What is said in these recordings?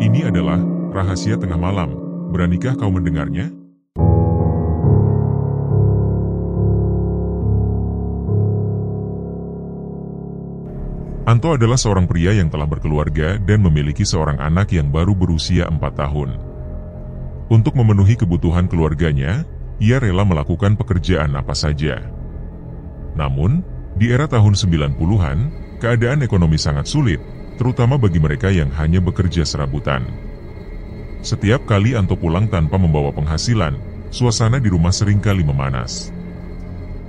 Ini adalah rahasia tengah malam. Beranikah kau mendengarnya? Anto adalah seorang pria yang telah berkeluarga dan memiliki seorang anak yang baru berusia 4 tahun. Untuk memenuhi kebutuhan keluarganya, ia rela melakukan pekerjaan apa saja. Namun, di era tahun 90-an, keadaan ekonomi sangat sulit, terutama bagi mereka yang hanya bekerja serabutan. Setiap kali Anto pulang tanpa membawa penghasilan, suasana di rumah seringkali memanas.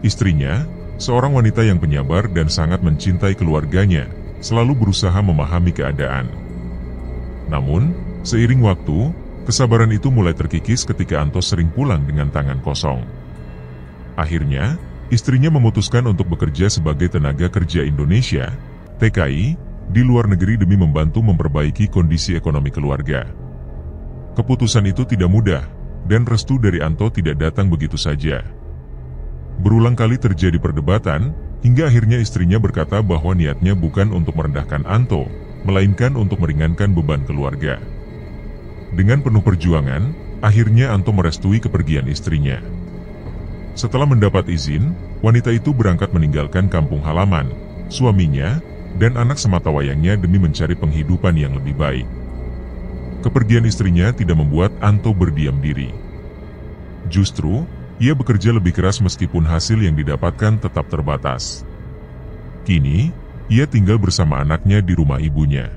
Istrinya, seorang wanita yang penyabar dan sangat mencintai keluarganya, selalu berusaha memahami keadaan. Namun, seiring waktu, kesabaran itu mulai terkikis ketika Anto sering pulang dengan tangan kosong. Akhirnya, istrinya memutuskan untuk bekerja sebagai tenaga kerja Indonesia, TKI, di luar negeri demi membantu memperbaiki kondisi ekonomi keluarga. Keputusan itu tidak mudah, dan restu dari Anto tidak datang begitu saja. Berulang kali terjadi perdebatan, hingga akhirnya istrinya berkata bahwa niatnya bukan untuk merendahkan Anto, melainkan untuk meringankan beban keluarga. Dengan penuh perjuangan, akhirnya Anto merestui kepergian istrinya. Setelah mendapat izin, wanita itu berangkat meninggalkan kampung halaman, suaminya, dan anak sematawayangnya demi mencari penghidupan yang lebih baik. Kepergian istrinya tidak membuat Anto berdiam diri. Justru, ia bekerja lebih keras meskipun hasil yang didapatkan tetap terbatas. Kini, ia tinggal bersama anaknya di rumah ibunya.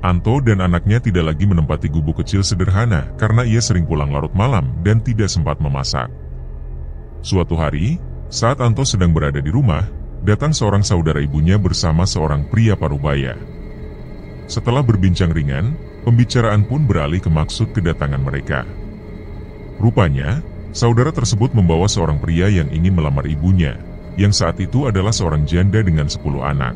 Anto dan anaknya tidak lagi menempati gubuk kecil sederhana karena ia sering pulang larut malam dan tidak sempat memasak. Suatu hari, saat Anto sedang berada di rumah, datang seorang saudara ibunya bersama seorang pria parubaya. Setelah berbincang ringan, pembicaraan pun beralih ke maksud kedatangan mereka. Rupanya, saudara tersebut membawa seorang pria yang ingin melamar ibunya, yang saat itu adalah seorang janda dengan 10 anak.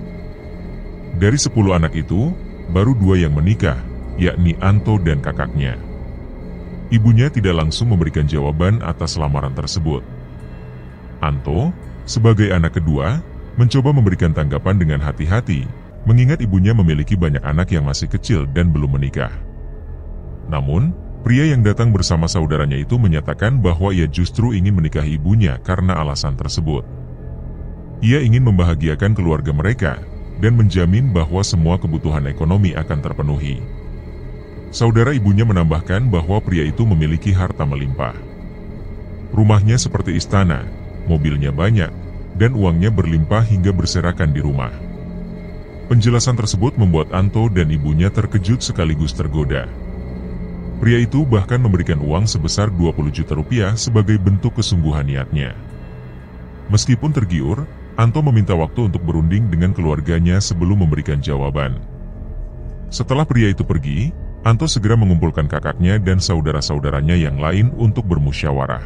Dari 10 anak itu, baru 2 yang menikah, yakni Anto dan kakaknya. Ibunya tidak langsung memberikan jawaban atas lamaran tersebut. Anto, sebagai anak kedua, mencoba memberikan tanggapan dengan hati-hati, mengingat ibunya memiliki banyak anak yang masih kecil dan belum menikah. Namun, pria yang datang bersama saudaranya itu menyatakan bahwa ia justru ingin menikahi ibunya karena alasan tersebut. Ia ingin membahagiakan keluarga mereka dan menjamin bahwa semua kebutuhan ekonomi akan terpenuhi. Saudara ibunya menambahkan bahwa pria itu memiliki harta melimpah. Rumahnya seperti istana, mobilnya banyak, dan uangnya berlimpah hingga berserakan di rumah. Penjelasan tersebut membuat Anto dan ibunya terkejut sekaligus tergoda. Pria itu bahkan memberikan uang sebesar 20 juta rupiah sebagai bentuk kesungguhan niatnya. Meskipun tergiur, Anto meminta waktu untuk berunding dengan keluarganya sebelum memberikan jawaban. Setelah pria itu pergi, Anto segera mengumpulkan kakaknya dan saudara-saudaranya yang lain untuk bermusyawarah.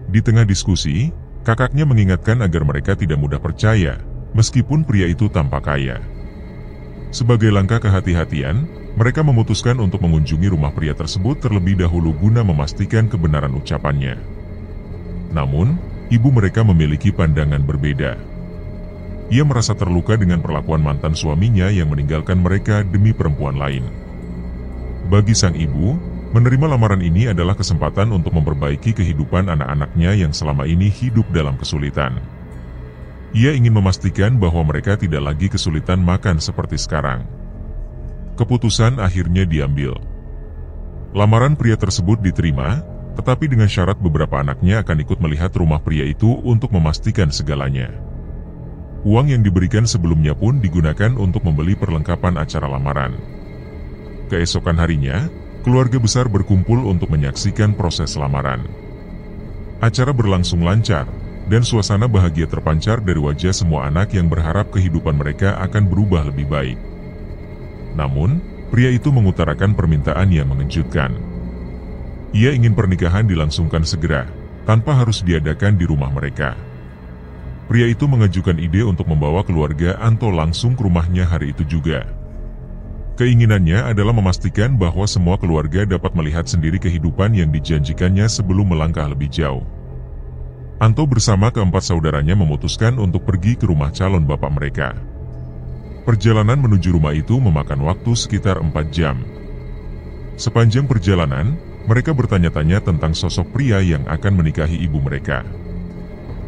Di tengah diskusi, kakaknya mengingatkan agar mereka tidak mudah percaya, meskipun pria itu tampak kaya. Sebagai langkah kehati-hatian, mereka memutuskan untuk mengunjungi rumah pria tersebut terlebih dahulu guna memastikan kebenaran ucapannya. Namun, ibu mereka memiliki pandangan berbeda. Ia merasa terluka dengan perlakuan mantan suaminya yang meninggalkan mereka demi perempuan lain. Bagi sang ibu, menerima lamaran ini adalah kesempatan untuk memperbaiki kehidupan anak-anaknya yang selama ini hidup dalam kesulitan. Ia ingin memastikan bahwa mereka tidak lagi kesulitan makan seperti sekarang. Keputusan akhirnya diambil. Lamaran pria tersebut diterima, tetapi dengan syarat beberapa anaknya akan ikut melihat rumah pria itu untuk memastikan segalanya. Uang yang diberikan sebelumnya pun digunakan untuk membeli perlengkapan acara lamaran. Keesokan harinya, keluarga besar berkumpul untuk menyaksikan proses lamaran. Acara berlangsung lancar, dan suasana bahagia terpancar dari wajah semua anak yang berharap kehidupan mereka akan berubah lebih baik. Namun, pria itu mengutarakan permintaan yang mengejutkan. Ia ingin pernikahan dilangsungkan segera, tanpa harus diadakan di rumah mereka. Pria itu mengajukan ide untuk membawa keluarga Anto langsung ke rumahnya hari itu juga. Keinginannya adalah memastikan bahwa semua keluarga dapat melihat sendiri kehidupan yang dijanjikannya sebelum melangkah lebih jauh. Anto bersama keempat saudaranya memutuskan untuk pergi ke rumah calon bapak mereka. Perjalanan menuju rumah itu memakan waktu sekitar 4 jam. Sepanjang perjalanan, mereka bertanya-tanya tentang sosok pria yang akan menikahi ibu mereka.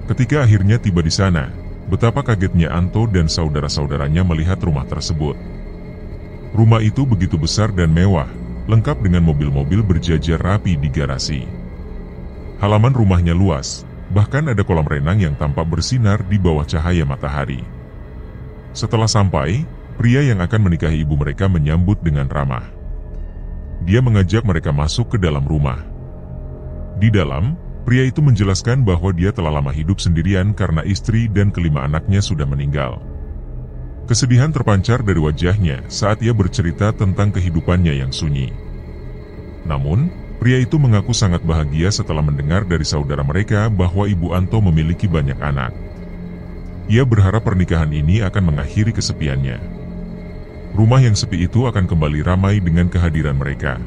Ketika akhirnya tiba di sana, betapa kagetnya Anto dan saudara-saudaranya melihat rumah tersebut. Rumah itu begitu besar dan mewah, lengkap dengan mobil-mobil berjajar rapi di garasi. Halaman rumahnya luas, bahkan ada kolam renang yang tampak bersinar di bawah cahaya matahari. Setelah sampai, pria yang akan menikahi ibu mereka menyambut dengan ramah. Dia mengajak mereka masuk ke dalam rumah. Di dalam, pria itu menjelaskan bahwa dia telah lama hidup sendirian karena istri dan kelima anaknya sudah meninggal. Kesedihan terpancar dari wajahnya saat ia bercerita tentang kehidupannya yang sunyi. Namun, pria itu mengaku sangat bahagia setelah mendengar dari saudara mereka bahwa ibu Anto memiliki banyak anak. Ia berharap pernikahan ini akan mengakhiri kesepiannya. Rumah yang sepi itu akan kembali ramai dengan kehadiran mereka.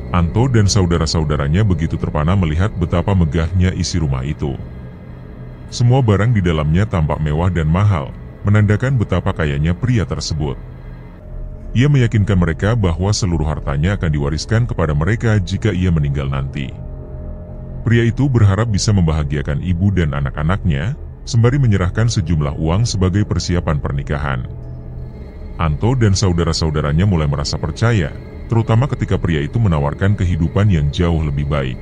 Anto dan saudara-saudaranya begitu terpana melihat betapa megahnya isi rumah itu. Semua barang di dalamnya tampak mewah dan mahal, menandakan betapa kayanya pria tersebut. Ia meyakinkan mereka bahwa seluruh hartanya akan diwariskan kepada mereka jika ia meninggal nanti. Pria itu berharap bisa membahagiakan ibu dan anak-anaknya, sembari menyerahkan sejumlah uang sebagai persiapan pernikahan. Anto dan saudara-saudaranya mulai merasa percaya, terutama ketika pria itu menawarkan kehidupan yang jauh lebih baik.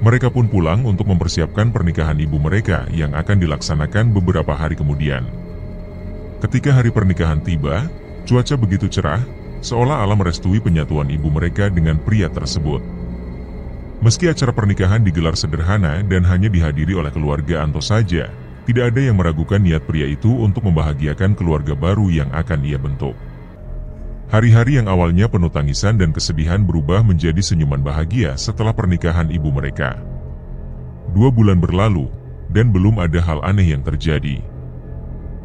Mereka pun pulang untuk mempersiapkan pernikahan ibu mereka yang akan dilaksanakan beberapa hari kemudian. Ketika hari pernikahan tiba, cuaca begitu cerah, seolah-olah merestui penyatuan ibu mereka dengan pria tersebut. Meski acara pernikahan digelar sederhana dan hanya dihadiri oleh keluarga Anto saja, tidak ada yang meragukan niat pria itu untuk membahagiakan keluarga baru yang akan ia bentuk. Hari-hari yang awalnya penuh tangisan dan kesedihan berubah menjadi senyuman bahagia setelah pernikahan ibu mereka. 2 bulan berlalu, dan belum ada hal aneh yang terjadi.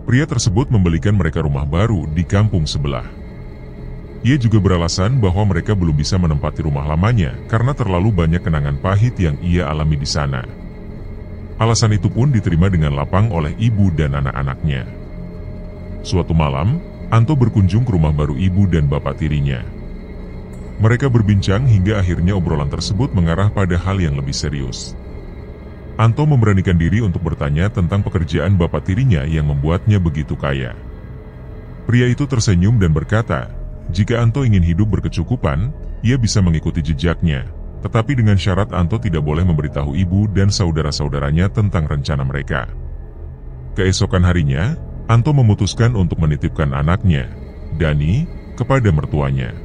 Pria tersebut membelikan mereka rumah baru di kampung sebelah. Ia juga beralasan bahwa mereka belum bisa menempati rumah lamanya karena terlalu banyak kenangan pahit yang ia alami di sana. Alasan itu pun diterima dengan lapang oleh ibu dan anak-anaknya. Suatu malam, Anto berkunjung ke rumah baru ibu dan bapak tirinya. Mereka berbincang hingga akhirnya obrolan tersebut mengarah pada hal yang lebih serius. Anto memberanikan diri untuk bertanya tentang pekerjaan bapak tirinya yang membuatnya begitu kaya. Pria itu tersenyum dan berkata, jika Anto ingin hidup berkecukupan, ia bisa mengikuti jejaknya, tetapi dengan syarat Anto tidak boleh memberitahu ibu dan saudara-saudaranya tentang rencana mereka. Keesokan harinya, Anto memutuskan untuk menitipkan anaknya, Dani, kepada mertuanya.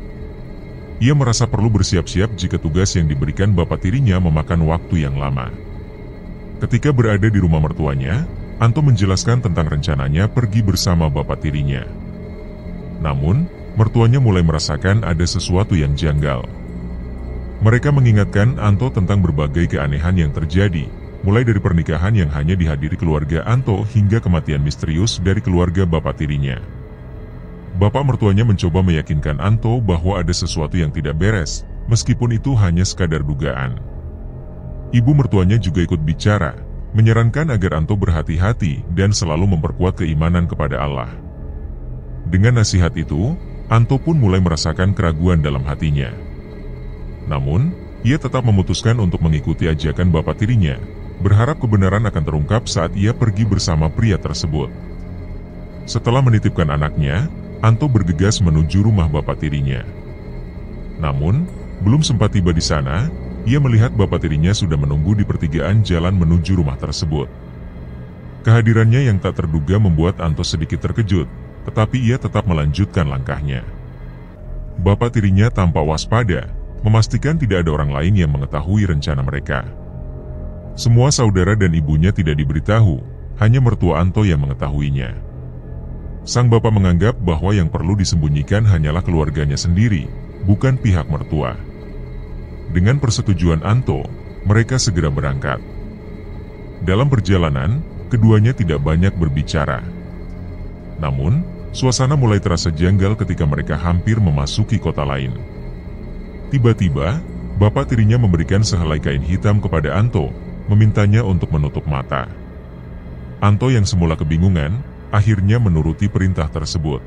Ia merasa perlu bersiap-siap jika tugas yang diberikan bapak tirinya memakan waktu yang lama. Ketika berada di rumah mertuanya, Anto menjelaskan tentang rencananya pergi bersama bapak tirinya. Namun, mertuanya mulai merasakan ada sesuatu yang janggal. Mereka mengingatkan Anto tentang berbagai keanehan yang terjadi, mulai dari pernikahan yang hanya dihadiri keluarga Anto hingga kematian misterius dari keluarga bapak tirinya. Bapak mertuanya mencoba meyakinkan Anto bahwa ada sesuatu yang tidak beres, meskipun itu hanya sekadar dugaan. Ibu mertuanya juga ikut bicara, menyarankan agar Anto berhati-hati dan selalu memperkuat keimanan kepada Allah. Dengan nasihat itu, Anto pun mulai merasakan keraguan dalam hatinya. Namun, ia tetap memutuskan untuk mengikuti ajakan bapak tirinya, berharap kebenaran akan terungkap saat ia pergi bersama pria tersebut. Setelah menitipkan anaknya, Anto bergegas menuju rumah bapak tirinya. Namun, belum sempat tiba di sana, ia melihat bapak tirinya sudah menunggu di pertigaan jalan menuju rumah tersebut. Kehadirannya yang tak terduga membuat Anto sedikit terkejut, tetapi ia tetap melanjutkan langkahnya. Bapak tirinya tampak waspada, memastikan tidak ada orang lain yang mengetahui rencana mereka. Semua saudara dan ibunya tidak diberitahu, hanya mertua Anto yang mengetahuinya. Sang bapak menganggap bahwa yang perlu disembunyikan hanyalah keluarganya sendiri, bukan pihak mertua. Dengan persetujuan Anto, mereka segera berangkat. Dalam perjalanan, keduanya tidak banyak berbicara. Namun, suasana mulai terasa janggal ketika mereka hampir memasuki kota lain. Tiba-tiba, bapak tirinya memberikan sehelai kain hitam kepada Anto, memintanya untuk menutup mata. Anto yang semula kebingungan, akhirnya menuruti perintah tersebut.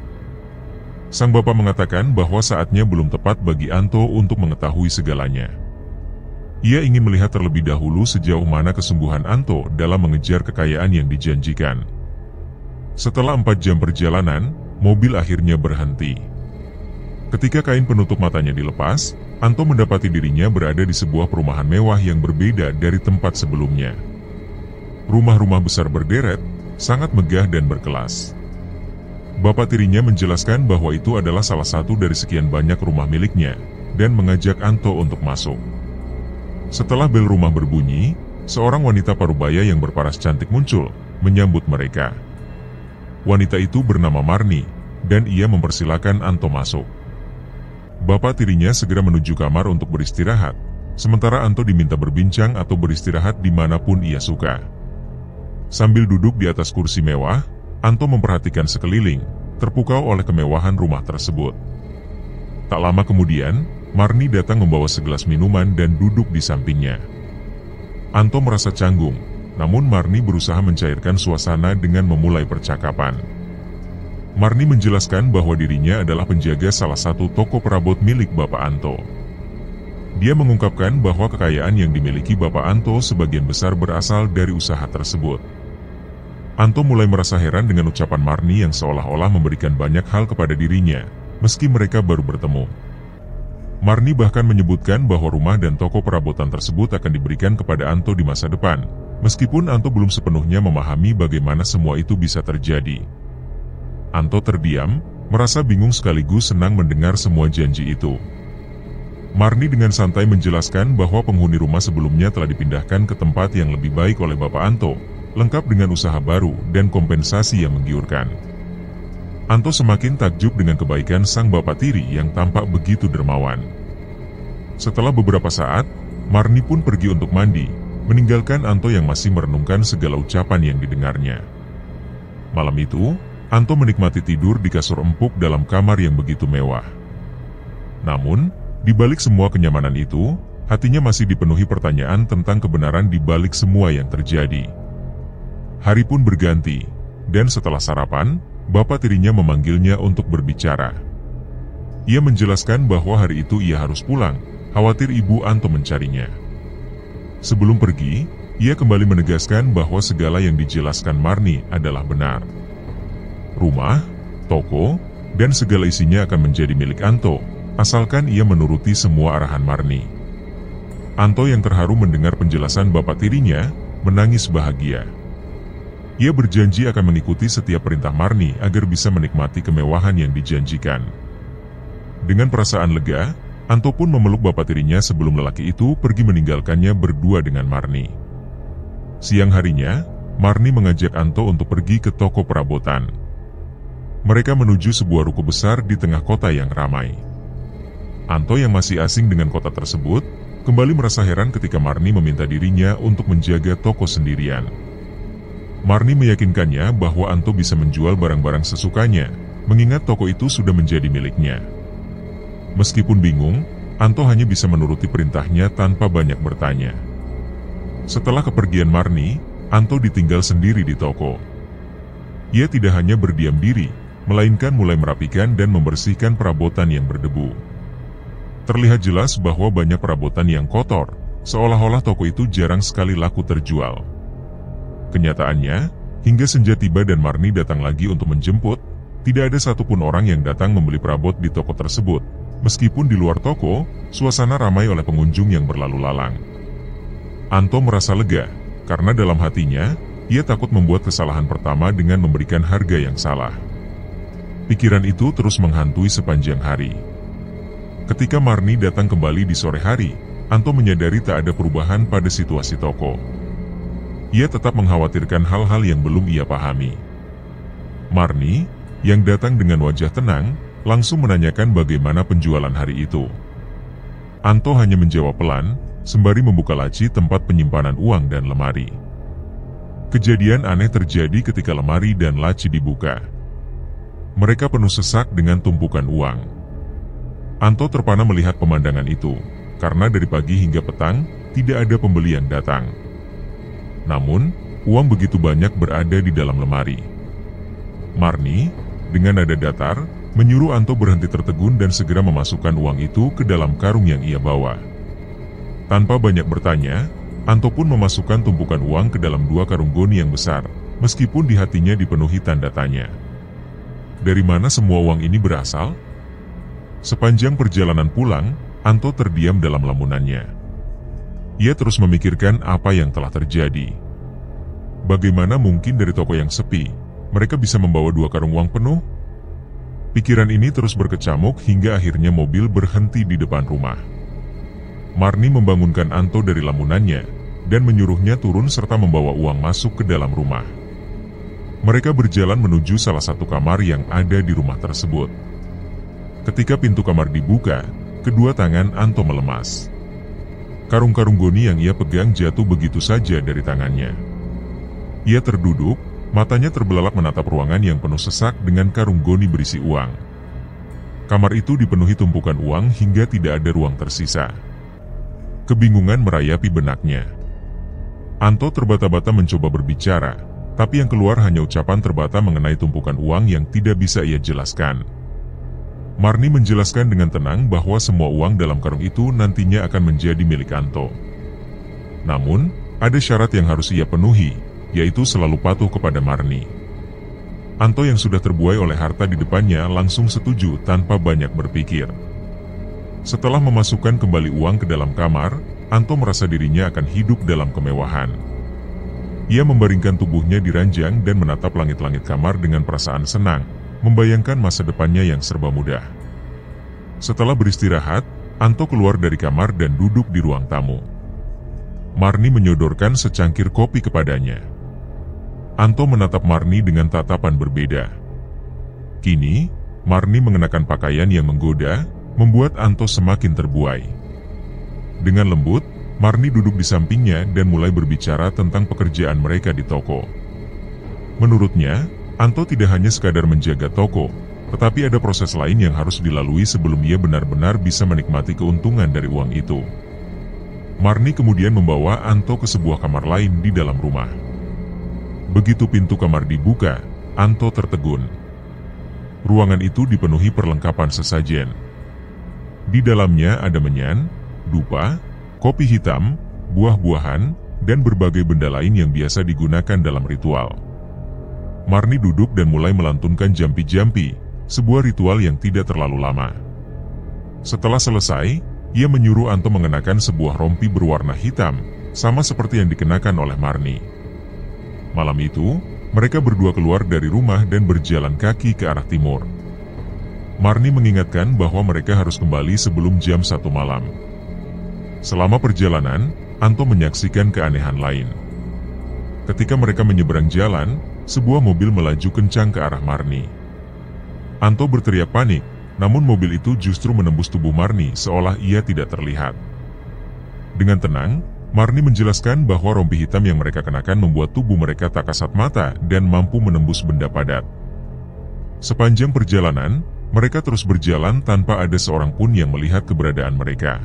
Sang bapak mengatakan bahwa saatnya belum tepat bagi Anto untuk mengetahui segalanya. Ia ingin melihat terlebih dahulu sejauh mana kesungguhan Anto dalam mengejar kekayaan yang dijanjikan. Setelah 4 jam perjalanan, mobil akhirnya berhenti. Ketika kain penutup matanya dilepas, Anto mendapati dirinya berada di sebuah perumahan mewah yang berbeda dari tempat sebelumnya. Rumah-rumah besar berderet, sangat megah dan berkelas. Bapak tirinya menjelaskan bahwa itu adalah salah satu dari sekian banyak rumah miliknya, dan mengajak Anto untuk masuk. Setelah bel rumah berbunyi, seorang wanita parubaya yang berparas cantik muncul, menyambut mereka. Wanita itu bernama Marni, dan ia mempersilakan Anto masuk. Bapak tirinya segera menuju kamar untuk beristirahat, sementara Anto diminta berbincang atau beristirahat dimanapun ia suka. Sambil duduk di atas kursi mewah, Anto memperhatikan sekeliling, terpukau oleh kemewahan rumah tersebut. Tak lama kemudian, Marni datang membawa segelas minuman dan duduk di sampingnya. Anto merasa canggung, namun Marni berusaha mencairkan suasana dengan memulai percakapan. Marni menjelaskan bahwa dirinya adalah penjaga salah satu toko perabot milik Bapak Anto. Dia mengungkapkan bahwa kekayaan yang dimiliki Bapak Anto sebagian besar berasal dari usaha tersebut. Anto mulai merasa heran dengan ucapan Marni yang seolah-olah memberikan banyak hal kepada dirinya, meski mereka baru bertemu. Marni bahkan menyebutkan bahwa rumah dan toko perabotan tersebut akan diberikan kepada Anto di masa depan, meskipun Anto belum sepenuhnya memahami bagaimana semua itu bisa terjadi. Anto terdiam, merasa bingung sekaligus senang mendengar semua janji itu. Marni dengan santai menjelaskan bahwa penghuni rumah sebelumnya telah dipindahkan ke tempat yang lebih baik oleh Bapak Anto, lengkap dengan usaha baru dan kompensasi yang menggiurkan. Anto semakin takjub dengan kebaikan sang bapak tiri yang tampak begitu dermawan. Setelah beberapa saat, Marni pun pergi untuk mandi, meninggalkan Anto yang masih merenungkan segala ucapan yang didengarnya. Malam itu, Anto menikmati tidur di kasur empuk dalam kamar yang begitu mewah. Namun, di balik semua kenyamanan itu, hatinya masih dipenuhi pertanyaan tentang kebenaran di balik semua yang terjadi. Hari pun berganti, dan setelah sarapan, bapak tirinya memanggilnya untuk berbicara. Ia menjelaskan bahwa hari itu ia harus pulang, khawatir ibu Anto mencarinya. Sebelum pergi, ia kembali menegaskan bahwa segala yang dijelaskan Marni adalah benar. Rumah, toko, dan segala isinya akan menjadi milik Anto, asalkan ia menuruti semua arahan Marni. Anto yang terharu mendengar penjelasan bapak tirinya, menangis bahagia. Ia berjanji akan mengikuti setiap perintah Marni agar bisa menikmati kemewahan yang dijanjikan. Dengan perasaan lega, Anto pun memeluk bapak tirinya sebelum lelaki itu pergi meninggalkannya berdua dengan Marni. Siang harinya, Marni mengajak Anto untuk pergi ke toko perabotan. Mereka menuju sebuah ruko besar di tengah kota yang ramai. Anto yang masih asing dengan kota tersebut, kembali merasa heran ketika Marni meminta dirinya untuk menjaga toko sendirian. Marni meyakinkannya bahwa Anto bisa menjual barang-barang sesukanya, mengingat toko itu sudah menjadi miliknya. Meskipun bingung, Anto hanya bisa menuruti perintahnya tanpa banyak bertanya. Setelah kepergian Marni, Anto ditinggal sendiri di toko. Ia tidak hanya berdiam diri, melainkan mulai merapikan dan membersihkan perabotan yang berdebu. Terlihat jelas bahwa banyak perabotan yang kotor, seolah-olah toko itu jarang sekali laku terjual. Kenyataannya, hingga senja tiba dan Marni datang lagi untuk menjemput, tidak ada satupun orang yang datang membeli perabot di toko tersebut, meskipun di luar toko, suasana ramai oleh pengunjung yang berlalu lalang. Anto merasa lega, karena dalam hatinya, ia takut membuat kesalahan pertama dengan memberikan harga yang salah. Pikiran itu terus menghantui sepanjang hari. Ketika Marni datang kembali di sore hari, Anto menyadari tak ada perubahan pada situasi toko. Ia tetap mengkhawatirkan hal-hal yang belum ia pahami. Marni, yang datang dengan wajah tenang, langsung menanyakan bagaimana penjualan hari itu. Anto hanya menjawab pelan, sembari membuka laci tempat penyimpanan uang dan lemari. Kejadian aneh terjadi ketika lemari dan laci dibuka. Mereka penuh sesak dengan tumpukan uang. Anto terpana melihat pemandangan itu, karena dari pagi hingga petang, tidak ada pembeli yang datang. Namun, uang begitu banyak berada di dalam lemari. Marni, dengan nada datar, menyuruh Anto berhenti tertegun dan segera memasukkan uang itu ke dalam karung yang ia bawa. Tanpa banyak bertanya, Anto pun memasukkan tumpukan uang ke dalam 2 karung goni yang besar, meskipun di hatinya dipenuhi tanda tanya. Dari mana semua uang ini berasal? Sepanjang perjalanan pulang, Anto terdiam dalam lamunannya. Ia terus memikirkan apa yang telah terjadi. Bagaimana mungkin dari toko yang sepi, mereka bisa membawa 2 karung uang penuh? Pikiran ini terus berkecamuk hingga akhirnya mobil berhenti di depan rumah. Marni membangunkan Anto dari lamunannya dan menyuruhnya turun serta membawa uang masuk ke dalam rumah. Mereka berjalan menuju salah satu kamar yang ada di rumah tersebut. Ketika pintu kamar dibuka, kedua tangan Anto melemas. Karung-karung goni yang ia pegang jatuh begitu saja dari tangannya. Ia terduduk, matanya terbelalak menatap ruangan yang penuh sesak dengan karung goni berisi uang. Kamar itu dipenuhi tumpukan uang hingga tidak ada ruang tersisa. Kebingungan merayapi benaknya. Anto terbata-bata mencoba berbicara, tapi yang keluar hanya ucapan terbata mengenai tumpukan uang yang tidak bisa ia jelaskan. Marni menjelaskan dengan tenang bahwa semua uang dalam karung itu nantinya akan menjadi milik Anto. Namun, ada syarat yang harus ia penuhi, yaitu selalu patuh kepada Marni. Anto yang sudah terbuai oleh harta di depannya langsung setuju tanpa banyak berpikir. Setelah memasukkan kembali uang ke dalam kamar, Anto merasa dirinya akan hidup dalam kemewahan. Ia membaringkan tubuhnya di ranjang dan menatap langit-langit kamar dengan perasaan senang, membayangkan masa depannya yang serba mudah. Setelah beristirahat, Anto keluar dari kamar dan duduk di ruang tamu. Marni menyodorkan secangkir kopi kepadanya. Anto menatap Marni dengan tatapan berbeda. Kini, Marni mengenakan pakaian yang menggoda, membuat Anto semakin terbuai. Dengan lembut, Marni duduk di sampingnya dan mulai berbicara tentang pekerjaan mereka di toko. Menurutnya, Anto tidak hanya sekadar menjaga toko, tetapi ada proses lain yang harus dilalui sebelum ia benar-benar bisa menikmati keuntungan dari uang itu. Marni kemudian membawa Anto ke sebuah kamar lain di dalam rumah. Begitu pintu kamar dibuka, Anto tertegun. Ruangan itu dipenuhi perlengkapan sesajen. Di dalamnya ada menyan, dupa, kopi hitam, buah-buahan, dan berbagai benda lain yang biasa digunakan dalam ritual. Marni duduk dan mulai melantunkan jampi-jampi, sebuah ritual yang tidak terlalu lama. Setelah selesai, ia menyuruh Anto mengenakan sebuah rompi berwarna hitam, sama seperti yang dikenakan oleh Marni. Malam itu, mereka berdua keluar dari rumah dan berjalan kaki ke arah timur. Marni mengingatkan bahwa mereka harus kembali sebelum jam 1 malam. Selama perjalanan, Anto menyaksikan keanehan lain. Ketika mereka menyeberang jalan, sebuah mobil melaju kencang ke arah Marni. Anto berteriak panik, namun mobil itu justru menembus tubuh Marni seolah ia tidak terlihat. Dengan tenang, Marni menjelaskan bahwa rompi hitam yang mereka kenakan membuat tubuh mereka tak kasat mata dan mampu menembus benda padat. Sepanjang perjalanan, mereka terus berjalan tanpa ada seorang pun yang melihat keberadaan mereka.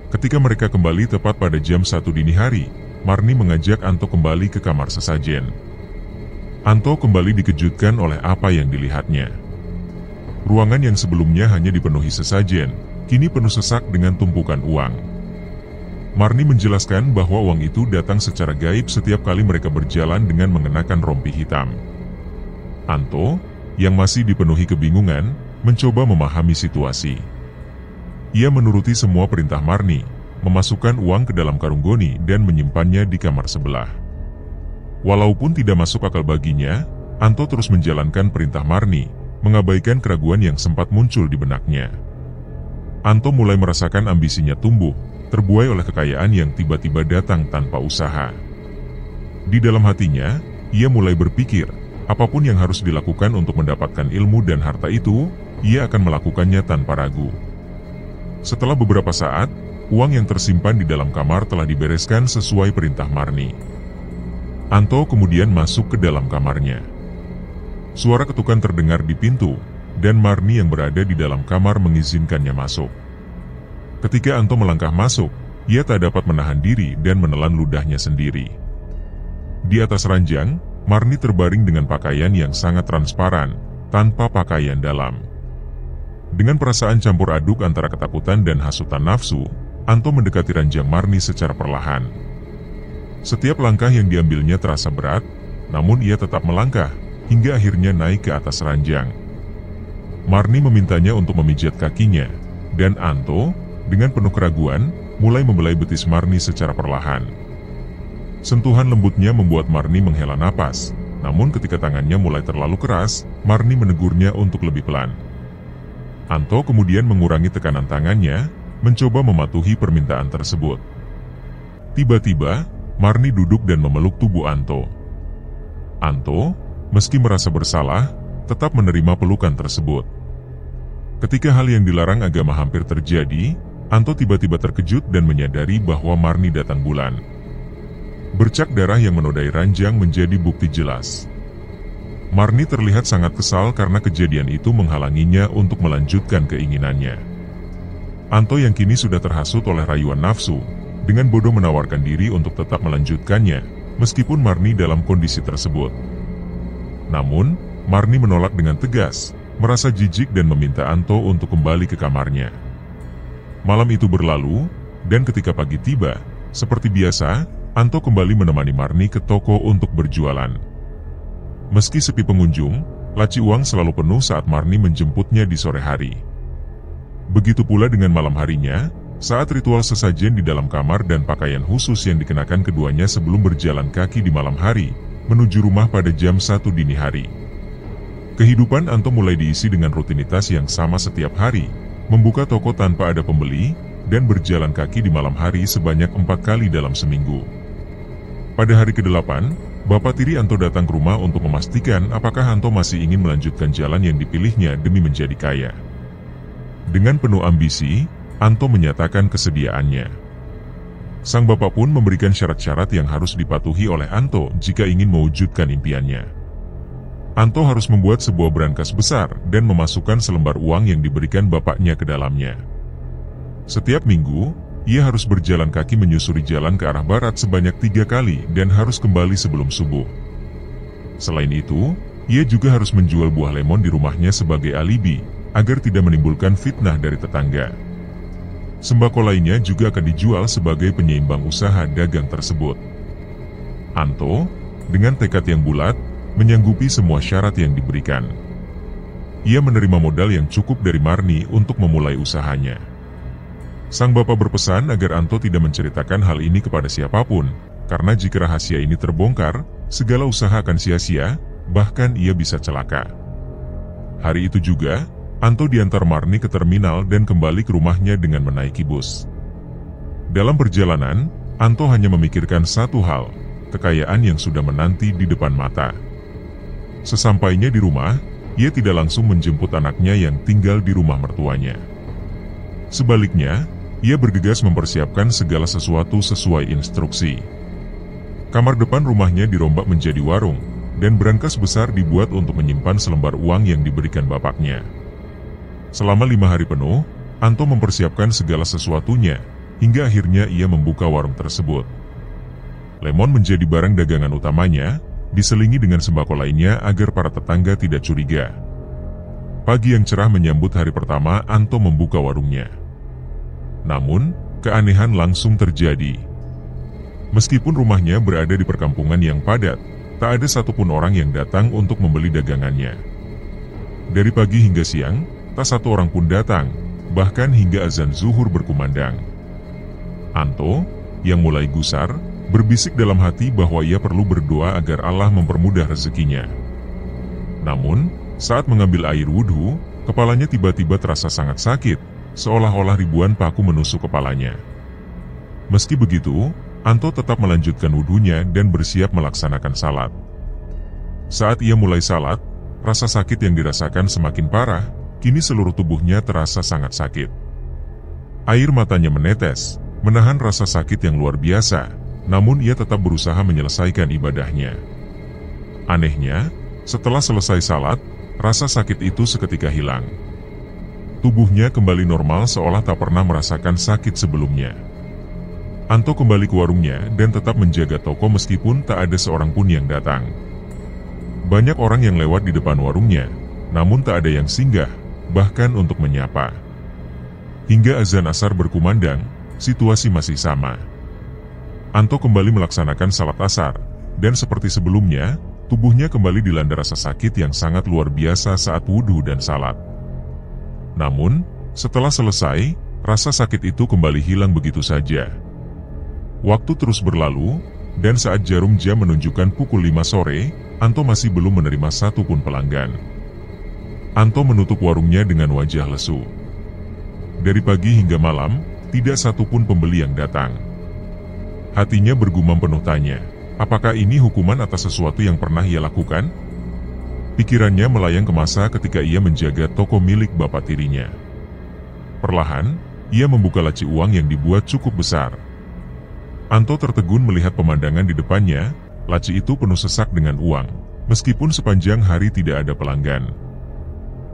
Ketika mereka kembali tepat pada jam 1 dini hari, Marni mengajak Anto kembali ke kamar sesajen. Anto kembali dikejutkan oleh apa yang dilihatnya. Ruangan yang sebelumnya hanya dipenuhi sesajen, kini penuh sesak dengan tumpukan uang. Marni menjelaskan bahwa uang itu datang secara gaib setiap kali mereka berjalan dengan mengenakan rompi hitam. Anto, yang masih dipenuhi kebingungan, mencoba memahami situasi. Ia menuruti semua perintah Marni, memasukkan uang ke dalam karung goni dan menyimpannya di kamar sebelah. Walaupun tidak masuk akal baginya, Anto terus menjalankan perintah Marni, mengabaikan keraguan yang sempat muncul di benaknya. Anto mulai merasakan ambisinya tumbuh, terbuai oleh kekayaan yang tiba-tiba datang tanpa usaha. Di dalam hatinya, ia mulai berpikir, apapun yang harus dilakukan untuk mendapatkan ilmu dan harta itu, ia akan melakukannya tanpa ragu. Setelah beberapa saat, uang yang tersimpan di dalam kamar telah dibereskan sesuai perintah Marni. Anto kemudian masuk ke dalam kamarnya. Suara ketukan terdengar di pintu, dan Marni yang berada di dalam kamar mengizinkannya masuk. Ketika Anto melangkah masuk, ia tak dapat menahan diri dan menelan ludahnya sendiri. Di atas ranjang, Marni terbaring dengan pakaian yang sangat transparan, tanpa pakaian dalam. Dengan perasaan campur aduk antara ketakutan dan hasutan nafsu, Anto mendekati ranjang Marni secara perlahan. Setiap langkah yang diambilnya terasa berat, namun ia tetap melangkah, hingga akhirnya naik ke atas ranjang. Marni memintanya untuk memijat kakinya, dan Anto, dengan penuh keraguan, mulai membelai betis Marni secara perlahan. Sentuhan lembutnya membuat Marni menghela napas, namun ketika tangannya mulai terlalu keras, Marni menegurnya untuk lebih pelan. Anto kemudian mengurangi tekanan tangannya, mencoba mematuhi permintaan tersebut. Tiba-tiba, Marni duduk dan memeluk tubuh Anto. Anto, meski merasa bersalah, tetap menerima pelukan tersebut. Ketika hal yang dilarang agama hampir terjadi, Anto tiba-tiba terkejut dan menyadari bahwa Marni datang bulan. Bercak darah yang menodai ranjang menjadi bukti jelas. Marni terlihat sangat kesal karena kejadian itu menghalanginya untuk melanjutkan keinginannya. Anto yang kini sudah terhasut oleh rayuan nafsu, dengan bodoh menawarkan diri untuk tetap melanjutkannya, meskipun Marni dalam kondisi tersebut. Namun, Marni menolak dengan tegas, merasa jijik dan meminta Anto untuk kembali ke kamarnya. Malam itu berlalu, dan ketika pagi tiba, seperti biasa, Anto kembali menemani Marni ke toko untuk berjualan. Meski sepi pengunjung, laci uang selalu penuh saat Marni menjemputnya di sore hari. Begitu pula dengan malam harinya, saat ritual sesajen di dalam kamar dan pakaian khusus yang dikenakan keduanya sebelum berjalan kaki di malam hari, menuju rumah pada jam 1 dini hari. Kehidupan Anto mulai diisi dengan rutinitas yang sama setiap hari, membuka toko tanpa ada pembeli, dan berjalan kaki di malam hari sebanyak 4 kali dalam seminggu. Pada hari ke-8, Bapak tiri Anto datang ke rumah untuk memastikan apakah Anto masih ingin melanjutkan jalan yang dipilihnya demi menjadi kaya. Dengan penuh ambisi, Anto menyatakan kesediaannya. Sang bapak pun memberikan syarat-syarat yang harus dipatuhi oleh Anto jika ingin mewujudkan impiannya. Anto harus membuat sebuah brankas besar dan memasukkan selembar uang yang diberikan bapaknya ke dalamnya. Setiap minggu, ia harus berjalan kaki menyusuri jalan ke arah barat sebanyak 3 kali dan harus kembali sebelum subuh. Selain itu, ia juga harus menjual buah lemon di rumahnya sebagai alibi, agar tidak menimbulkan fitnah dari tetangga. Sembako lainnya juga akan dijual sebagai penyeimbang usaha dagang tersebut. Anto, dengan tekad yang bulat, menyanggupi semua syarat yang diberikan. Ia menerima modal yang cukup dari Marni untuk memulai usahanya. Sang bapak berpesan agar Anto tidak menceritakan hal ini kepada siapapun, karena jika rahasia ini terbongkar, segala usaha akan sia-sia, bahkan ia bisa celaka. Hari itu juga, Anto diantar Marni ke terminal dan kembali ke rumahnya dengan menaiki bus. Dalam perjalanan, Anto hanya memikirkan satu hal, kekayaan yang sudah menanti di depan mata. Sesampainya di rumah, ia tidak langsung menjemput anaknya yang tinggal di rumah mertuanya. Sebaliknya, ia bergegas mempersiapkan segala sesuatu sesuai instruksi. Kamar depan rumahnya dirombak menjadi warung, dan brankas besar dibuat untuk menyimpan selembar uang yang diberikan bapaknya. Selama 5 hari penuh, Anto mempersiapkan segala sesuatunya, hingga akhirnya ia membuka warung tersebut. Lemon menjadi barang dagangan utamanya, diselingi dengan sembako lainnya agar para tetangga tidak curiga. Pagi yang cerah menyambut hari pertama Anto membuka warungnya. Namun, keanehan langsung terjadi. Meskipun rumahnya berada di perkampungan yang padat, tak ada satupun orang yang datang untuk membeli dagangannya. Dari pagi hingga siang, tak satu orang pun datang, bahkan hingga azan zuhur berkumandang. Anto, yang mulai gusar, berbisik dalam hati bahwa ia perlu berdoa agar Allah mempermudah rezekinya. Namun, saat mengambil air wudhu, kepalanya tiba-tiba terasa sangat sakit, seolah-olah ribuan paku menusuk kepalanya. Meski begitu, Anto tetap melanjutkan wudhunya dan bersiap melaksanakan salat. Saat ia mulai salat, rasa sakit yang dirasakan semakin parah, kini seluruh tubuhnya terasa sangat sakit. Air matanya menetes, menahan rasa sakit yang luar biasa, namun ia tetap berusaha menyelesaikan ibadahnya. Anehnya, setelah selesai salat, rasa sakit itu seketika hilang. Tubuhnya kembali normal seolah tak pernah merasakan sakit sebelumnya. Anto kembali ke warungnya dan tetap menjaga toko meskipun tak ada seorang pun yang datang. Banyak orang yang lewat di depan warungnya, namun tak ada yang singgah, bahkan untuk menyapa. Hingga azan asar berkumandang, situasi masih sama. Anto kembali melaksanakan salat asar, dan seperti sebelumnya, tubuhnya kembali dilanda rasa sakit yang sangat luar biasa saat wudhu dan salat. Namun, setelah selesai, rasa sakit itu kembali hilang begitu saja. Waktu terus berlalu, dan saat jarum jam menunjukkan pukul 5 sore, Anto masih belum menerima satupun pelanggan. Anto menutup warungnya dengan wajah lesu. Dari pagi hingga malam, tidak satupun pembeli yang datang. Hatinya bergumam penuh tanya, apakah ini hukuman atas sesuatu yang pernah ia lakukan? Pikirannya melayang ke masa ketika ia menjaga toko milik bapak tirinya. Perlahan, ia membuka laci uang yang dibuat cukup besar. Anto tertegun melihat pemandangan di depannya. Laci itu penuh sesak dengan uang, meskipun sepanjang hari tidak ada pelanggan.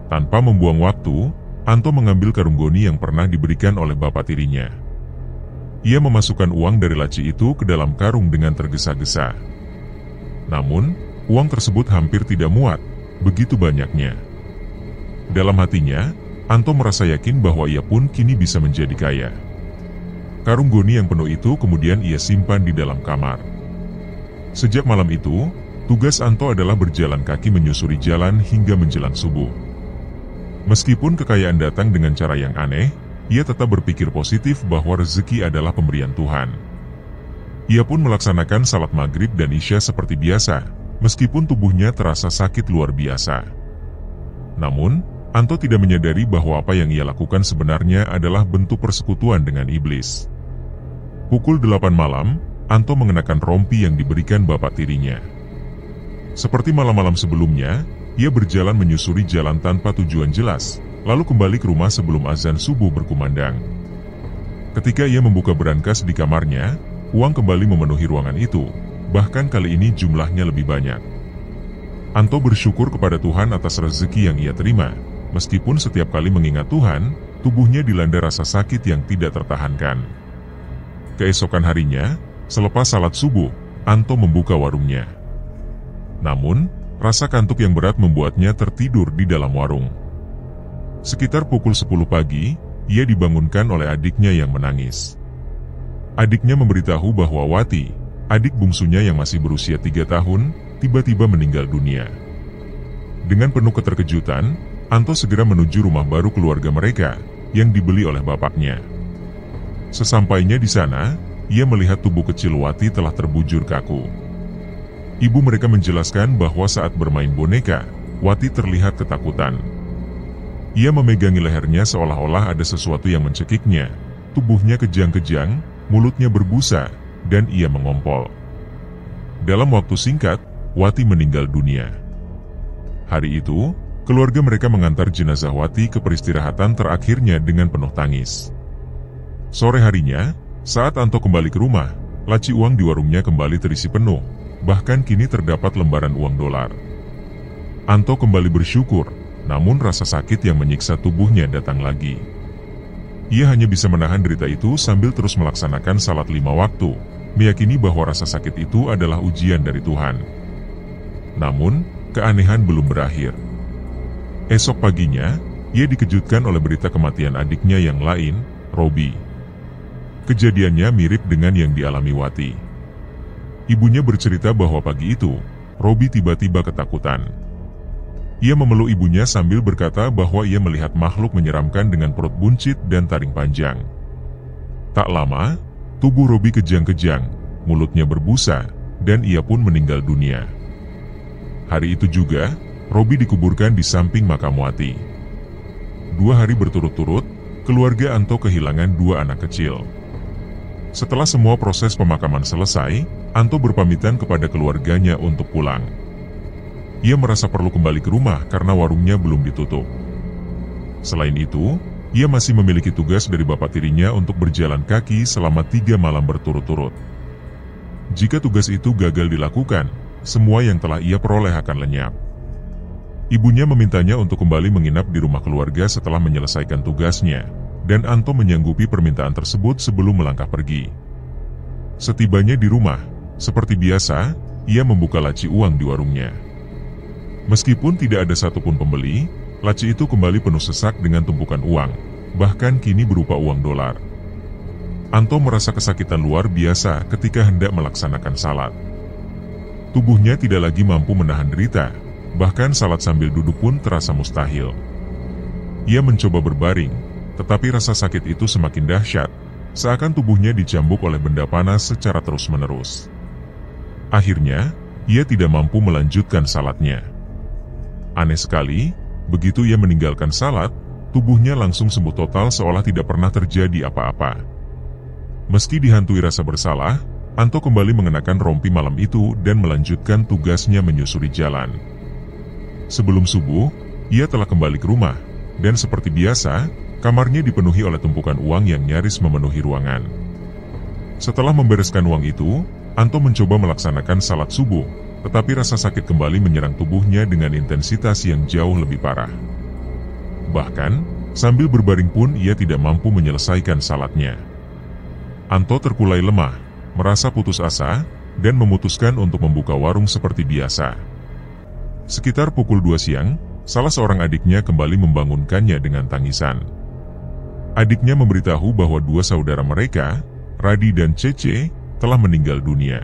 Tanpa membuang waktu, Anto mengambil karung goni yang pernah diberikan oleh bapak tirinya. Ia memasukkan uang dari laci itu ke dalam karung dengan tergesa-gesa. Namun, uang tersebut hampir tidak muat, begitu banyaknya. Dalam hatinya, Anto merasa yakin bahwa ia pun kini bisa menjadi kaya. Karung goni yang penuh itu kemudian ia simpan di dalam kamar. Sejak malam itu, tugas Anto adalah berjalan kaki menyusuri jalan hingga menjelang subuh. Meskipun kekayaan datang dengan cara yang aneh, ia tetap berpikir positif bahwa rezeki adalah pemberian Tuhan. Ia pun melaksanakan salat maghrib dan isya seperti biasa, meskipun tubuhnya terasa sakit luar biasa. Namun, Anto tidak menyadari bahwa apa yang ia lakukan sebenarnya adalah bentuk persekutuan dengan iblis. Pukul 8 malam, Anto mengenakan rompi yang diberikan bapak tirinya. Seperti malam-malam sebelumnya, ia berjalan menyusuri jalan tanpa tujuan jelas, lalu kembali ke rumah sebelum azan subuh berkumandang. Ketika ia membuka berangkas di kamarnya, uang kembali memenuhi ruangan itu, bahkan kali ini jumlahnya lebih banyak. Anto bersyukur kepada Tuhan atas rezeki yang ia terima, meskipun setiap kali mengingat Tuhan, tubuhnya dilanda rasa sakit yang tidak tertahankan. Keesokan harinya, selepas salat subuh, Anto membuka warungnya. Namun, rasa kantuk yang berat membuatnya tertidur di dalam warung. Sekitar pukul 10 pagi, ia dibangunkan oleh adiknya yang menangis. Adiknya memberitahu bahwa Wati, adik bungsunya yang masih berusia 3 tahun, tiba-tiba meninggal dunia. Dengan penuh keterkejutan, Anto segera menuju rumah baru keluarga mereka, yang dibeli oleh bapaknya. Sesampainya di sana, ia melihat tubuh kecil Wati telah terbujur kaku. Ibu mereka menjelaskan bahwa saat bermain boneka, Wati terlihat ketakutan. Ia memegangi lehernya seolah-olah ada sesuatu yang mencekiknya, tubuhnya kejang-kejang, mulutnya berbusa, dan ia mengompol. Dalam waktu singkat, Wati meninggal dunia. Hari itu, keluarga mereka mengantar jenazah Wati ke peristirahatan terakhirnya dengan penuh tangis. Sore harinya, saat Anto kembali ke rumah, laci uang di warungnya kembali terisi penuh, bahkan kini terdapat lembaran uang dolar. Anto kembali bersyukur, namun rasa sakit yang menyiksa tubuhnya datang lagi. Ia hanya bisa menahan derita itu sambil terus melaksanakan salat 5 waktu, meyakini bahwa rasa sakit itu adalah ujian dari Tuhan. Namun, keanehan belum berakhir. Esok paginya, ia dikejutkan oleh berita kematian adiknya yang lain, Robi. Kejadiannya mirip dengan yang dialami Wati. Ibunya bercerita bahwa pagi itu, Robi tiba-tiba ketakutan. Ia memeluk ibunya sambil berkata bahwa ia melihat makhluk menyeramkan dengan perut buncit dan taring panjang. Tak lama, tubuh Robi kejang-kejang, mulutnya berbusa, dan ia pun meninggal dunia. Hari itu juga, Robi dikuburkan di samping makam Wati. 2 hari berturut-turut, keluarga Anto kehilangan 2 anak kecil. Setelah semua proses pemakaman selesai, Anto berpamitan kepada keluarganya untuk pulang. Ia merasa perlu kembali ke rumah karena warungnya belum ditutup. Selain itu, ia masih memiliki tugas dari bapak tirinya untuk berjalan kaki selama 3 malam berturut-turut. Jika tugas itu gagal dilakukan, semua yang telah ia peroleh akan lenyap. Ibunya memintanya untuk kembali menginap di rumah keluarga setelah menyelesaikan tugasnya, dan Anto menyanggupi permintaan tersebut sebelum melangkah pergi. Setibanya di rumah, seperti biasa, ia membuka laci uang di warungnya. Meskipun tidak ada satupun pembeli, laci itu kembali penuh sesak dengan tumpukan uang, bahkan kini berupa uang dolar. Anto merasa kesakitan luar biasa ketika hendak melaksanakan salat. Tubuhnya tidak lagi mampu menahan derita, bahkan salat sambil duduk pun terasa mustahil. Ia mencoba berbaring, tetapi rasa sakit itu semakin dahsyat, seakan tubuhnya dicambuk oleh benda panas secara terus-menerus. Akhirnya, ia tidak mampu melanjutkan salatnya. Aneh sekali, begitu ia meninggalkan salat, tubuhnya langsung sembuh total seolah tidak pernah terjadi apa-apa. Meski dihantui rasa bersalah, Anto kembali mengenakan rompi malam itu dan melanjutkan tugasnya menyusuri jalan. Sebelum subuh, ia telah kembali ke rumah, dan seperti biasa, kamarnya dipenuhi oleh tumpukan uang yang nyaris memenuhi ruangan. Setelah membereskan uang itu, Anto mencoba melaksanakan salat subuh, tetapi rasa sakit kembali menyerang tubuhnya dengan intensitas yang jauh lebih parah. Bahkan, sambil berbaring pun ia tidak mampu menyelesaikan salatnya. Anto terkulai lemah, merasa putus asa, dan memutuskan untuk membuka warung seperti biasa. Sekitar pukul 2 siang, salah seorang adiknya kembali membangunkannya dengan tangisan. Adiknya memberitahu bahwa dua saudara mereka, Radi dan Cece, telah meninggal dunia.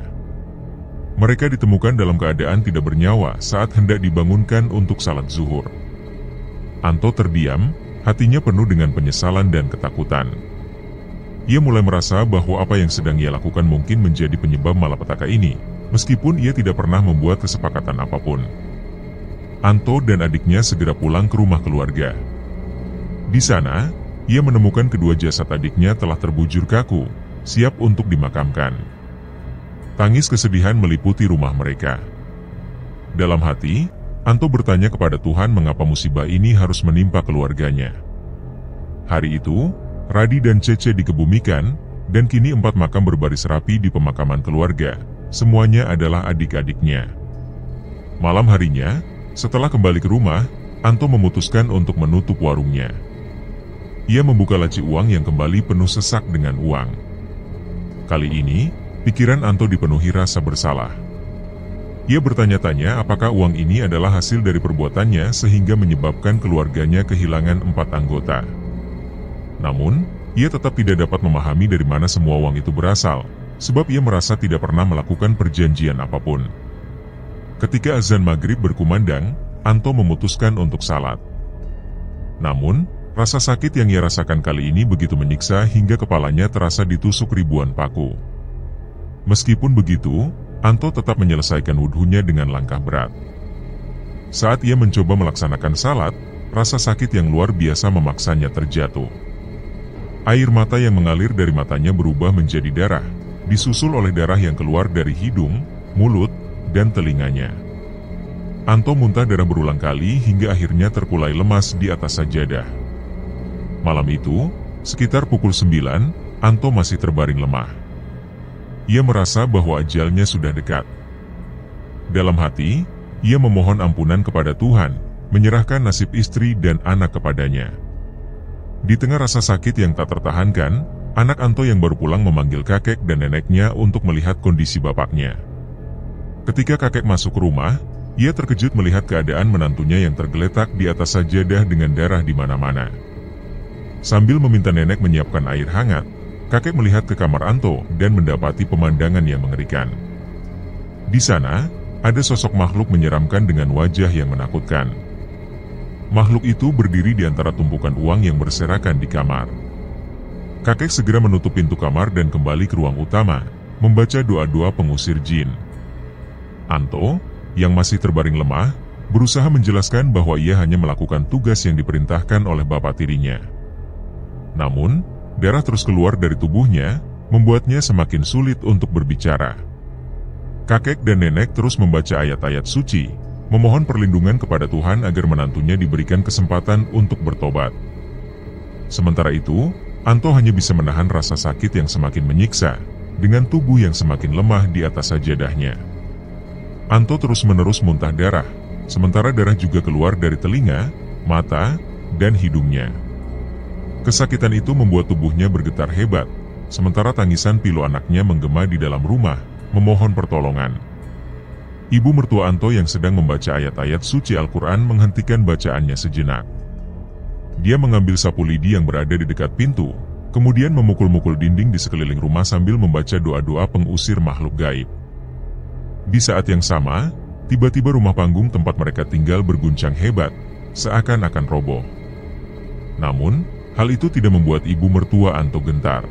Mereka ditemukan dalam keadaan tidak bernyawa saat hendak dibangunkan untuk salat zuhur. Anto terdiam, hatinya penuh dengan penyesalan dan ketakutan. Ia mulai merasa bahwa apa yang sedang ia lakukan mungkin menjadi penyebab malapetaka ini, meskipun ia tidak pernah membuat kesepakatan apapun. Anto dan adiknya segera pulang ke rumah keluarga. Di sana, ia menemukan kedua jasad adiknya telah terbujur kaku, siap untuk dimakamkan. Tangis kesedihan meliputi rumah mereka. Dalam hati, Anto bertanya kepada Tuhan mengapa musibah ini harus menimpa keluarganya. Hari itu, Radi dan Cece dikebumikan, dan kini 4 makam berbaris rapi di pemakaman keluarga. Semuanya adalah adik-adiknya. Malam harinya, setelah kembali ke rumah, Anto memutuskan untuk menutup warungnya. Ia membuka laci uang yang kembali penuh sesak dengan uang. Kali ini, pikiran Anto dipenuhi rasa bersalah. Ia bertanya-tanya apakah uang ini adalah hasil dari perbuatannya sehingga menyebabkan keluarganya kehilangan 4 anggota. Namun, ia tetap tidak dapat memahami dari mana semua uang itu berasal, sebab ia merasa tidak pernah melakukan perjanjian apapun. Ketika azan maghrib berkumandang, Anto memutuskan untuk salat. Namun, rasa sakit yang ia rasakan kali ini begitu menyiksa hingga kepalanya terasa ditusuk ribuan paku. Meskipun begitu, Anto tetap menyelesaikan wudhunya dengan langkah berat. Saat ia mencoba melaksanakan salat, rasa sakit yang luar biasa memaksanya terjatuh. Air mata yang mengalir dari matanya berubah menjadi darah, disusul oleh darah yang keluar dari hidung, mulut, dan telinganya. Anto muntah darah berulang kali hingga akhirnya terkulai lemas di atas sajadah. Malam itu, sekitar pukul 9, Anto masih terbaring lemah. Ia merasa bahwa ajalnya sudah dekat. Dalam hati, ia memohon ampunan kepada Tuhan, menyerahkan nasib istri dan anak kepadanya. Di tengah rasa sakit yang tak tertahankan, anak Anto yang baru pulang memanggil kakek dan neneknya untuk melihat kondisi bapaknya. Ketika kakek masuk ke rumah, ia terkejut melihat keadaan menantunya yang tergeletak di atas sajadah dengan darah di mana-mana. Sambil meminta nenek menyiapkan air hangat, kakek melihat ke kamar Anto dan mendapati pemandangan yang mengerikan. Di sana, ada sosok makhluk menyeramkan dengan wajah yang menakutkan. Makhluk itu berdiri di antara tumpukan uang yang berserakan di kamar. Kakek segera menutup pintu kamar dan kembali ke ruang utama, membaca doa-doa pengusir jin. Anto, yang masih terbaring lemah, berusaha menjelaskan bahwa ia hanya melakukan tugas yang diperintahkan oleh bapak tirinya. Namun, darah terus keluar dari tubuhnya, membuatnya semakin sulit untuk berbicara. Kakek dan nenek terus membaca ayat-ayat suci, memohon perlindungan kepada Tuhan agar menantunya diberikan kesempatan untuk bertobat. Sementara itu, Anto hanya bisa menahan rasa sakit yang semakin menyiksa, dengan tubuh yang semakin lemah di atas sajadahnya. Anto terus-menerus muntah darah, sementara darah juga keluar dari telinga, mata, dan hidungnya. Kesakitan itu membuat tubuhnya bergetar hebat, sementara tangisan pilu anaknya menggema di dalam rumah, memohon pertolongan. Ibu mertua Anto yang sedang membaca ayat-ayat suci Al-Quran menghentikan bacaannya sejenak. Dia mengambil sapu lidi yang berada di dekat pintu, kemudian memukul-mukul dinding di sekeliling rumah sambil membaca doa-doa pengusir makhluk gaib. Di saat yang sama, tiba-tiba rumah panggung tempat mereka tinggal berguncang hebat, seakan-akan roboh. Namun, hal itu tidak membuat ibu mertua Anto gentar.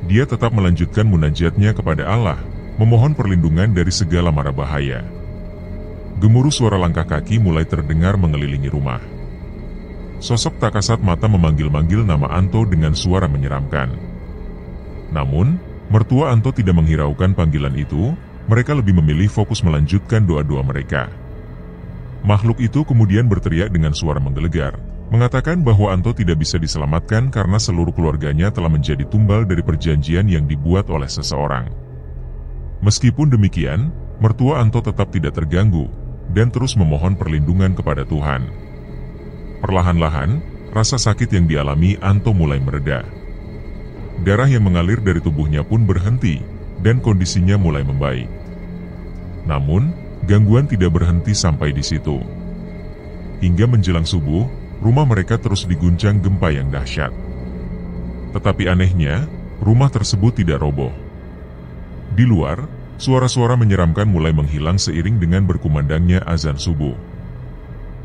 Dia tetap melanjutkan munajatnya kepada Allah, memohon perlindungan dari segala mara bahaya. Gemuruh suara langkah kaki mulai terdengar mengelilingi rumah. Sosok tak kasat mata memanggil-manggil nama Anto dengan suara menyeramkan. Namun, mertua Anto tidak menghiraukan panggilan itu, mereka lebih memilih fokus melanjutkan doa-doa mereka. Makhluk itu kemudian berteriak dengan suara menggelegar, mengatakan bahwa Anto tidak bisa diselamatkan karena seluruh keluarganya telah menjadi tumbal dari perjanjian yang dibuat oleh seseorang. Meskipun demikian, mertua Anto tetap tidak terganggu, dan terus memohon perlindungan kepada Tuhan. Perlahan-lahan, rasa sakit yang dialami Anto mulai mereda. Darah yang mengalir dari tubuhnya pun berhenti, dan kondisinya mulai membaik. Namun, gangguan tidak berhenti sampai di situ. Hingga menjelang subuh, rumah mereka terus diguncang gempa yang dahsyat. Tetapi anehnya, rumah tersebut tidak roboh. Di luar, suara-suara menyeramkan mulai menghilang seiring dengan berkumandangnya azan subuh.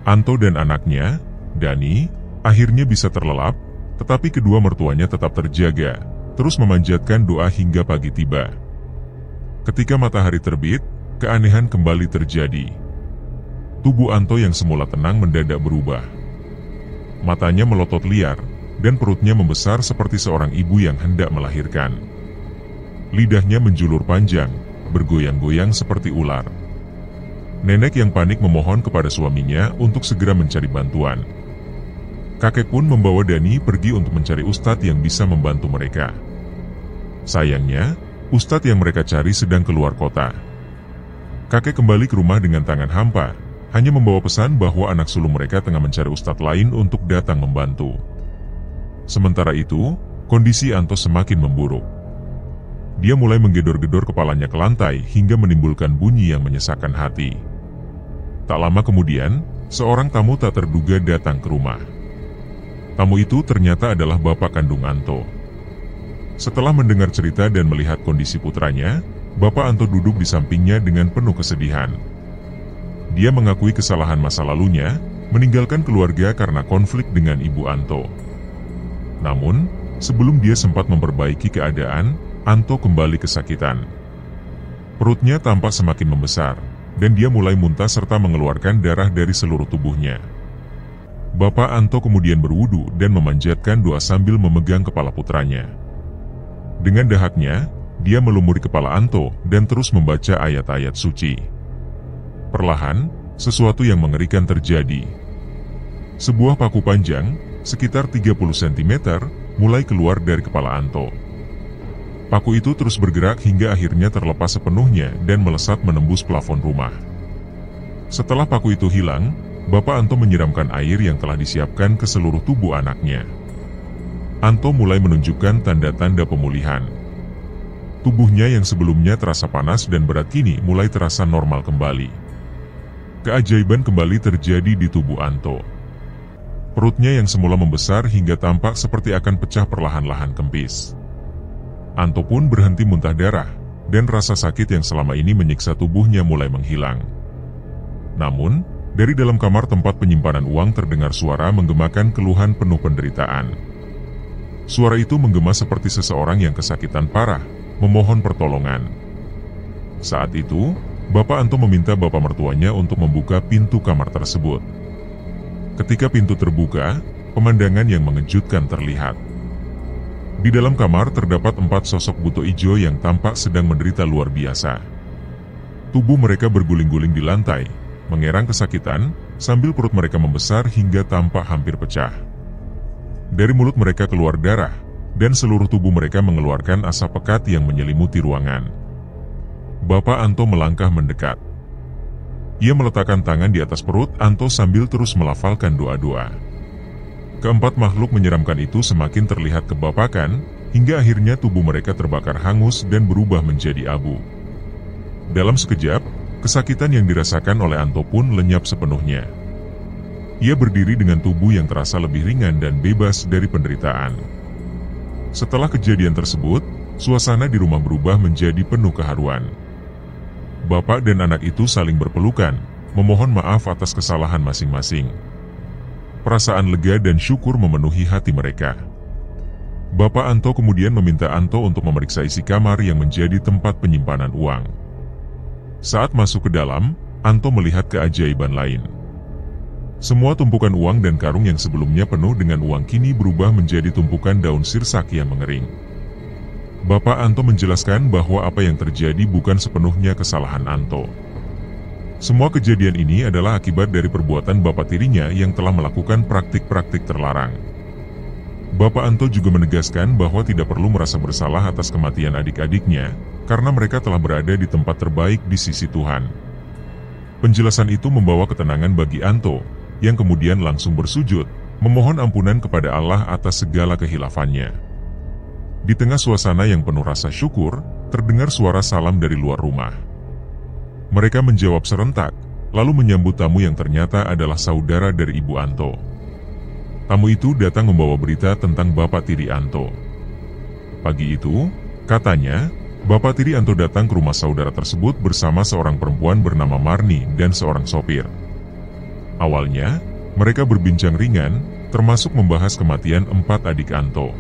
Anto dan anaknya, Dani, akhirnya bisa terlelap, tetapi kedua mertuanya tetap terjaga, terus memanjatkan doa hingga pagi tiba. Ketika matahari terbit, keanehan kembali terjadi. Tubuh Anto yang semula tenang mendadak berubah. Matanya melotot liar, dan perutnya membesar seperti seorang ibu yang hendak melahirkan. Lidahnya menjulur panjang, bergoyang-goyang seperti ular. Nenek yang panik memohon kepada suaminya untuk segera mencari bantuan. Kakek pun membawa Dani pergi untuk mencari ustadz yang bisa membantu mereka. Sayangnya, ustadz yang mereka cari sedang keluar kota. Kakek kembali ke rumah dengan tangan hampa, hanya membawa pesan bahwa anak sulung mereka tengah mencari ustadz lain untuk datang membantu. Sementara itu, kondisi Anto semakin memburuk. Dia mulai menggedor-gedor kepalanya ke lantai hingga menimbulkan bunyi yang menyesakkan hati. Tak lama kemudian, seorang tamu tak terduga datang ke rumah. Tamu itu ternyata adalah bapak kandung Anto. Setelah mendengar cerita dan melihat kondisi putranya, bapak Anto duduk di sampingnya dengan penuh kesedihan. Dia mengakui kesalahan masa lalunya, meninggalkan keluarga karena konflik dengan ibu Anto. Namun, sebelum dia sempat memperbaiki keadaan, Anto kembali kesakitan. Perutnya tampak semakin membesar, dan dia mulai muntah serta mengeluarkan darah dari seluruh tubuhnya. Bapak Anto kemudian berwudu dan memanjatkan doa sambil memegang kepala putranya. Dengan dahaknya, dia melumuri kepala Anto dan terus membaca ayat-ayat suci. Perlahan, sesuatu yang mengerikan terjadi. Sebuah paku panjang, sekitar 30 cm, mulai keluar dari kepala Anto. Paku itu terus bergerak hingga akhirnya terlepas sepenuhnya dan melesat menembus plafon rumah. Setelah paku itu hilang, Bapak Anto menyiramkan air yang telah disiapkan ke seluruh tubuh anaknya. Anto mulai menunjukkan tanda-tanda pemulihan. Tubuhnya yang sebelumnya terasa panas dan berat kini mulai terasa normal kembali. Keajaiban kembali terjadi di tubuh Anto. Perutnya yang semula membesar hingga tampak seperti akan pecah perlahan-lahan kempis. Anto pun berhenti muntah darah, dan rasa sakit yang selama ini menyiksa tubuhnya mulai menghilang. Namun, dari dalam kamar tempat penyimpanan uang terdengar suara menggemakan keluhan penuh penderitaan. Suara itu menggema seperti seseorang yang kesakitan parah, memohon pertolongan. Saat itu, Bapak Anto meminta bapak mertuanya untuk membuka pintu kamar tersebut. Ketika pintu terbuka, pemandangan yang mengejutkan terlihat. Di dalam kamar terdapat 4 sosok buto ijo yang tampak sedang menderita luar biasa. Tubuh mereka berguling-guling di lantai, mengerang kesakitan, sambil perut mereka membesar hingga tampak hampir pecah. Dari mulut mereka keluar darah, dan seluruh tubuh mereka mengeluarkan asap pekat yang menyelimuti ruangan. Bapak Anto melangkah mendekat. Ia meletakkan tangan di atas perut Anto sambil terus melafalkan doa-doa. Keempat makhluk menyeramkan itu semakin terlihat kebapakan, hingga akhirnya tubuh mereka terbakar hangus dan berubah menjadi abu. Dalam sekejap, Kesakitan yang dirasakan oleh Anto pun lenyap sepenuhnya. Ia berdiri dengan tubuh yang terasa lebih ringan dan bebas dari penderitaan. Setelah kejadian tersebut, suasana di rumah berubah menjadi penuh keharuan. Bapak dan anak itu saling berpelukan, memohon maaf atas kesalahan masing-masing. Perasaan lega dan syukur memenuhi hati mereka. Bapak Anto kemudian meminta Anto untuk memeriksa isi kamar yang menjadi tempat penyimpanan uang. Saat masuk ke dalam, Anto melihat keajaiban lain. Semua tumpukan uang dan karung yang sebelumnya penuh dengan uang kini berubah menjadi tumpukan daun sirsak yang mengering. Bapak Anto menjelaskan bahwa apa yang terjadi bukan sepenuhnya kesalahan Anto. Semua kejadian ini adalah akibat dari perbuatan bapak tirinya yang telah melakukan praktik-praktik terlarang. Bapak Anto juga menegaskan bahwa tidak perlu merasa bersalah atas kematian adik-adiknya, karena mereka telah berada di tempat terbaik di sisi Tuhan. Penjelasan itu membawa ketenangan bagi Anto, yang kemudian langsung bersujud, memohon ampunan kepada Allah atas segala kehilafannya. Di tengah suasana yang penuh rasa syukur, terdengar suara salam dari luar rumah. Mereka menjawab serentak, lalu menyambut tamu yang ternyata adalah saudara dari Ibu Anto. Tamu itu datang membawa berita tentang bapak tiri Anto. Pagi itu, katanya, bapak tiri Anto datang ke rumah saudara tersebut bersama seorang perempuan bernama Marni dan seorang sopir. Awalnya, mereka berbincang ringan, termasuk membahas kematian 4 adik Anto.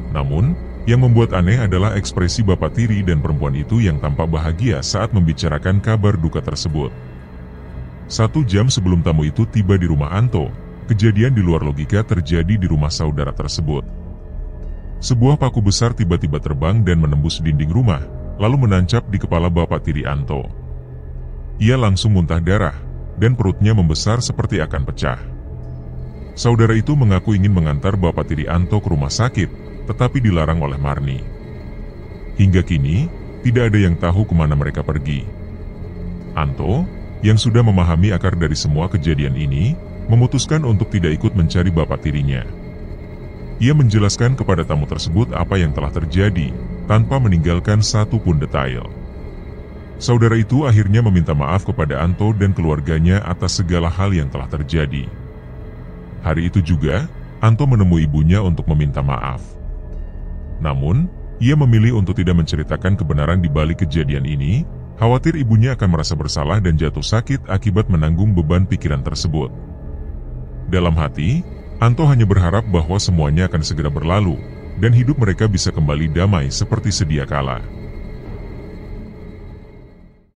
Namun, yang membuat aneh adalah ekspresi bapak tiri dan perempuan itu yang tampak bahagia saat membicarakan kabar duka tersebut. 1 jam sebelum tamu itu tiba di rumah Anto, kejadian di luar logika terjadi di rumah saudara tersebut. Sebuah paku besar tiba-tiba terbang dan menembus dinding rumah, lalu menancap di kepala bapak tiri Anto. Ia langsung muntah darah, dan perutnya membesar seperti akan pecah. Saudara itu mengaku ingin mengantar bapak tiri Anto ke rumah sakit, tetapi dilarang oleh Marni. Hingga kini, tidak ada yang tahu kemana mereka pergi. Anto, yang sudah memahami akar dari semua kejadian ini, memutuskan untuk tidak ikut mencari bapak tirinya. Ia menjelaskan kepada tamu tersebut apa yang telah terjadi, tanpa meninggalkan satu pun detail. Saudara itu akhirnya meminta maaf kepada Anto dan keluarganya atas segala hal yang telah terjadi. Hari itu juga, Anto menemui ibunya untuk meminta maaf. Namun, ia memilih untuk tidak menceritakan kebenaran di balik kejadian ini, khawatir ibunya akan merasa bersalah dan jatuh sakit akibat menanggung beban pikiran tersebut. Dalam hati, Anto hanya berharap bahwa semuanya akan segera berlalu, dan hidup mereka bisa kembali damai seperti sedia kala.